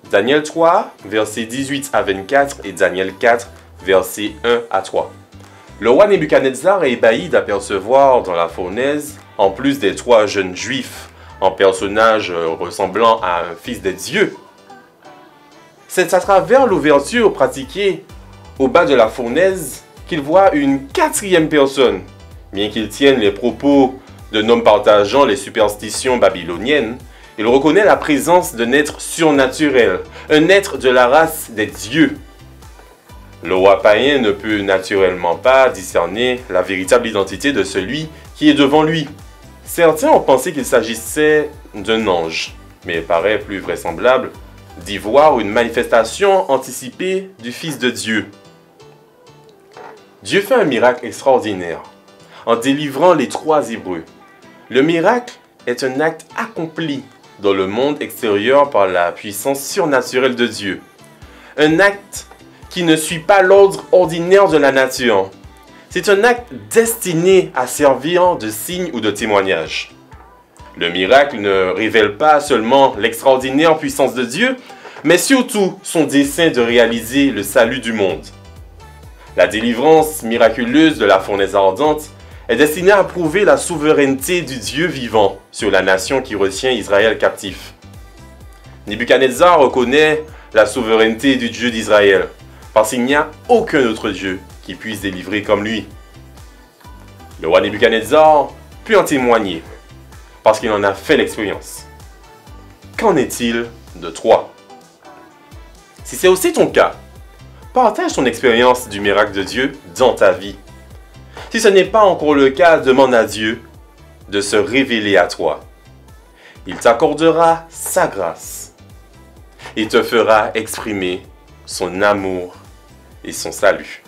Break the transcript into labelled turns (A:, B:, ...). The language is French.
A: Daniel 3, versets 18 à 24 et Daniel 4, versets 1 à 3. Le roi Nebuchadnezzar est ébahi d'apercevoir dans la fournaise, en plus des trois jeunes juifs, en personnage ressemblant à un fils des dieux. C'est à travers l'ouverture pratiquée au bas de la fournaise qu'il voit une quatrième personne. Bien qu'il tienne les propos d'un homme partageant les superstitions babyloniennes, il reconnaît la présence d'un être surnaturel, un être de la race des dieux. Le roi païen ne peut naturellement pas discerner la véritable identité de celui qui est devant lui. Certains ont pensé qu'il s'agissait d'un ange, mais il paraît plus vraisemblable d'y voir une manifestation anticipée du Fils de Dieu. Dieu fait un miracle extraordinaire en délivrant les trois Hébreux. Le miracle est un acte accompli dans le monde extérieur par la puissance surnaturelle de Dieu. Un acte qui ne suit pas l'ordre ordinaire de la nature. C'est un acte destiné à servir de signe ou de témoignage. Le miracle ne révèle pas seulement l'extraordinaire puissance de Dieu, mais surtout son dessein de réaliser le salut du monde. La délivrance miraculeuse de la fournaise ardente est destinée à prouver la souveraineté du Dieu vivant sur la nation qui retient Israël captif. Nebuchadnezzar reconnaît la souveraineté du Dieu d'Israël, parce qu'il n'y a aucun autre Dieu qui puisse délivrer comme lui. Le roi Nebuchadnezzar peut en témoigner, parce qu'il en a fait l'expérience. Qu'en est-il de toi? Si c'est aussi ton cas, partage ton expérience du miracle de Dieu dans ta vie. Si ce n'est pas encore le cas, demande à Dieu de se révéler à toi. Il t'accordera sa grâce et te fera exprimer son amour et son salut.